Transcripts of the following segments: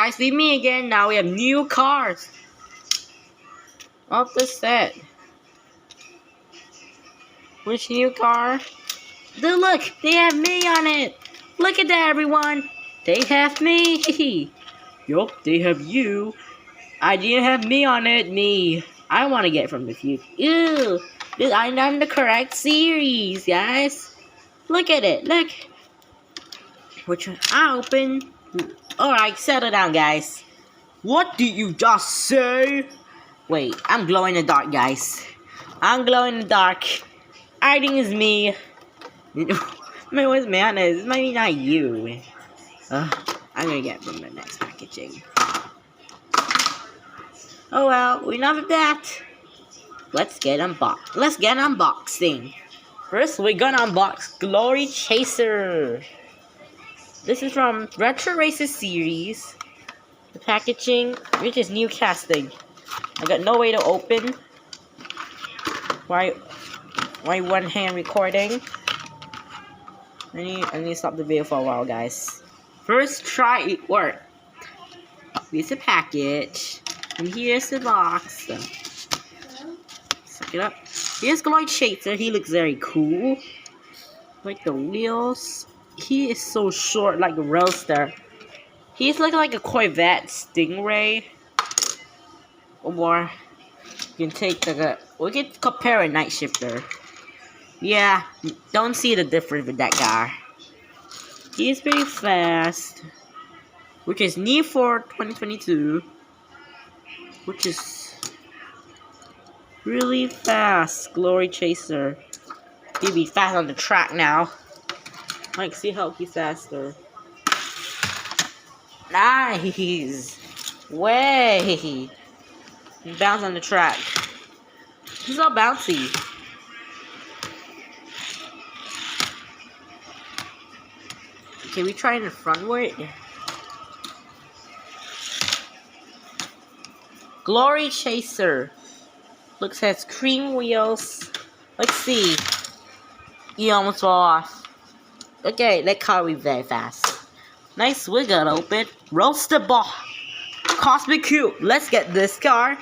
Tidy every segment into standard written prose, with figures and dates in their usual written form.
guys, with me again. Now we have new cars off the set. Which new car? Look, they have me on it. Look at that, everyone. They have me. Yup, they have you. I didn't have me on it. Me. I want to get from the future. Ew. I'm on the correct series, guys. Look at it. Look. Which one? I open. Alright, settle down, guys. What did you just say? Wait, I'm glowing in the dark, guys. I'm glowing in the dark. I think it's me. What's madness? It's maybe not you. I'm gonna get from the next packaging. Oh well, enough of that. Let's get unboxing. First, we're gonna unbox Glory Chaser. This is from Retro Races series. The packaging, which is new casting. I got no way to open. Why one hand recording? I need to stop the video for a while, guys. First, try it work. Here's the package, and here's the box. Suck it up. Here's Glory Chaser. He looks very cool. Like the wheels. He is so short, like a roadster. He's looking like a Corvette Stingray. Or you can take we can compare a Night Shifter. Yeah, don't see the difference with that guy. He's pretty fast, which is new for 2022. Which is really fast. Glory Chaser. He'll be fast on the track now. Like, see how he's faster. Nice. Way. He bounce on the track. He's all bouncy. Can we try in the front way? Glory Chaser. Looks has cream wheels. Let's see. He almost fell off. Okay, that car will be very fast. Nice wiggle open. Roaster ball. Cosmic Coupe. Let's get this car.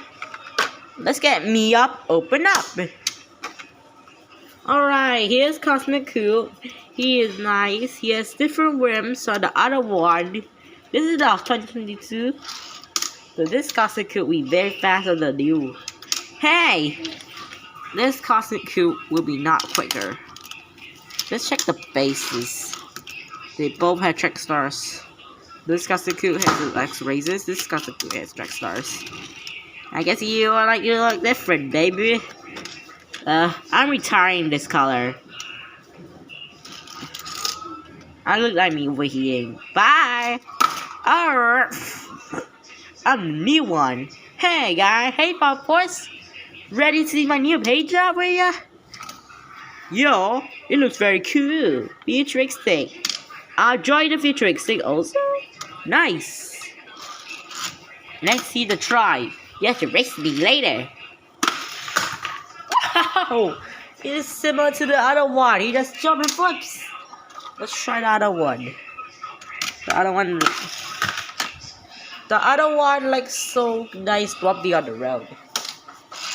Let's get me up. Open up. Alright, here's Cosmic Coupe. He is nice. He has different rims. So the other one. This is the 2022. So this Cosmic Coupe will be very fast on the new. Hey! This Cosmic Coupe will be not quicker. Let's check the bases. They both have track stars. This Cosmic Coupe has X raises. This Cosmic Coupe has track stars. I guess you look different, baby. I'm retiring this color. I look like me waiting. Bye. Alright. I'm the new one. Hey guy. Hey Pop Force. Ready to see my new page up with ya? Yo, it looks very cool. Futuristic. I'll join the futuristic also. Nice. Let's see the try. You have to race me later. Wow! It is similar to the other one. He just jump and flips. Let's try the other one. The other one like so nice bumpy on the road.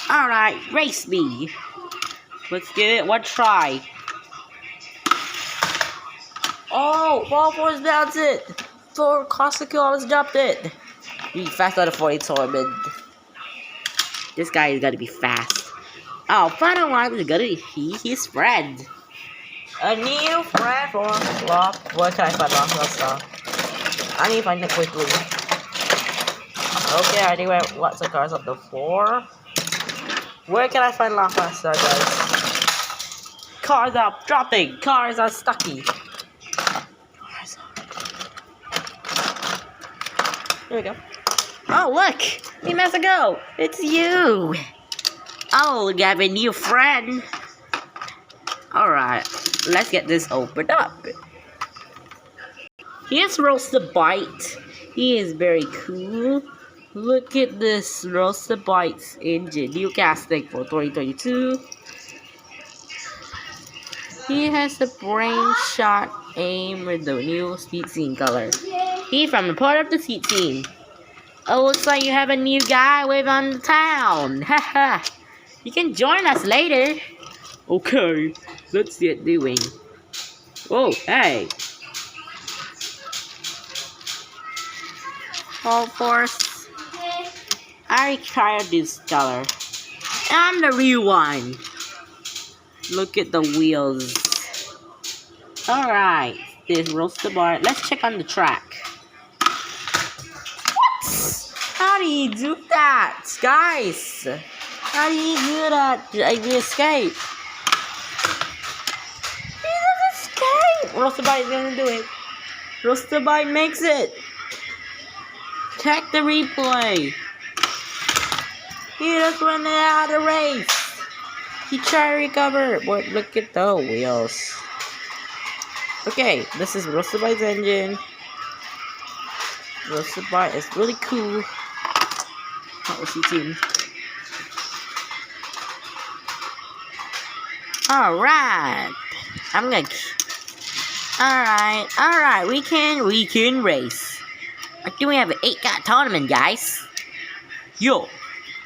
Alright, race me. Let's give it one try. Oh, ball force bounce it. For Cosmic almost jumped it. Be fast on the 40 tournament. This guy is gonna be fast. Oh, final one is gonna be his friend. A new friend for Lock. Where can I find Lock? I need to find it quickly. Okay, I think what's the cars on the floor? Where can I find Lockbuster, guys? Cars are dropping. Cars are stucky. Here we go. Oh, look! Hey, Masago! It's you! Oh, we have a new friend. Alright, let's get this opened up. Here's Roaster Bite. He is very cool. Look at this Roaster Bite's engine. New casting for 2022. He has a brain shot aim with the new speed scene color. He's from a part of the Seat team. Oh, looks like you have a new guy with on the town. Haha. You can join us later. Okay, let's get doing. Oh, hey. Oh, force. I tried this color. I'm the real one. Look at the wheels. Alright, this roaster bar. Let's check on the track. What? How do you do that, guys? How do you do that? You escape. He doesn't escape. Roaster Bite is gonna do it. Roaster Bite makes it. Check the replay. He just went out of the race. He tried to recover, but look at the wheels. Okay, this is Roaster Bite's engine. Roaster Bite is really cool. What was he team? Alright. I'm gonna. Alright, we can race. Like, do we have an 8-car tournament, guys? Yo,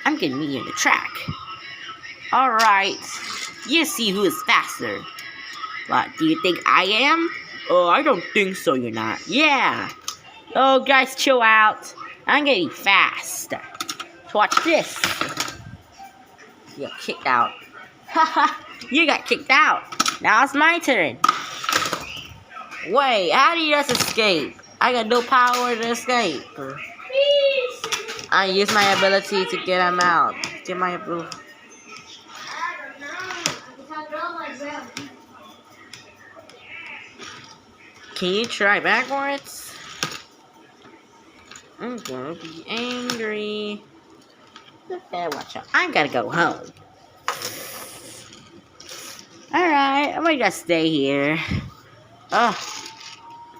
I'm gonna meet you in the track. Alright, you see who is faster. What, do you think I am? Oh, I don't think so, you're not. Yeah. Oh, guys, chill out. I'm gonna be fast. Watch this. You got kicked out. Haha, you got kicked out. Now it's my turn. Wait, how do you just escape? I got no power to escape. I use my ability to get him out. Get my ability. Can you try backwards? I'm gonna be angry. Okay, watch out. I gotta go home. Alright, I'm gonna just stay here.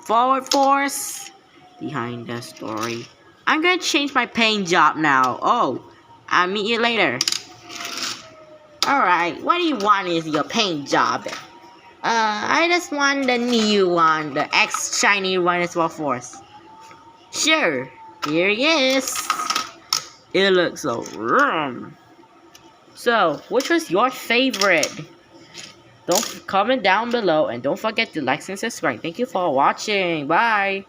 Forward force. Behind the story. I'm gonna change my paint job now. Oh, I'll meet you later. Alright, what do you want is your paint job? I just want the new one, the X shiny one as well force. Sure, here he is. It looks so wrong. So, which was your favorite? Don't comment down below and don't forget to like and subscribe. Thank you for watching. Bye.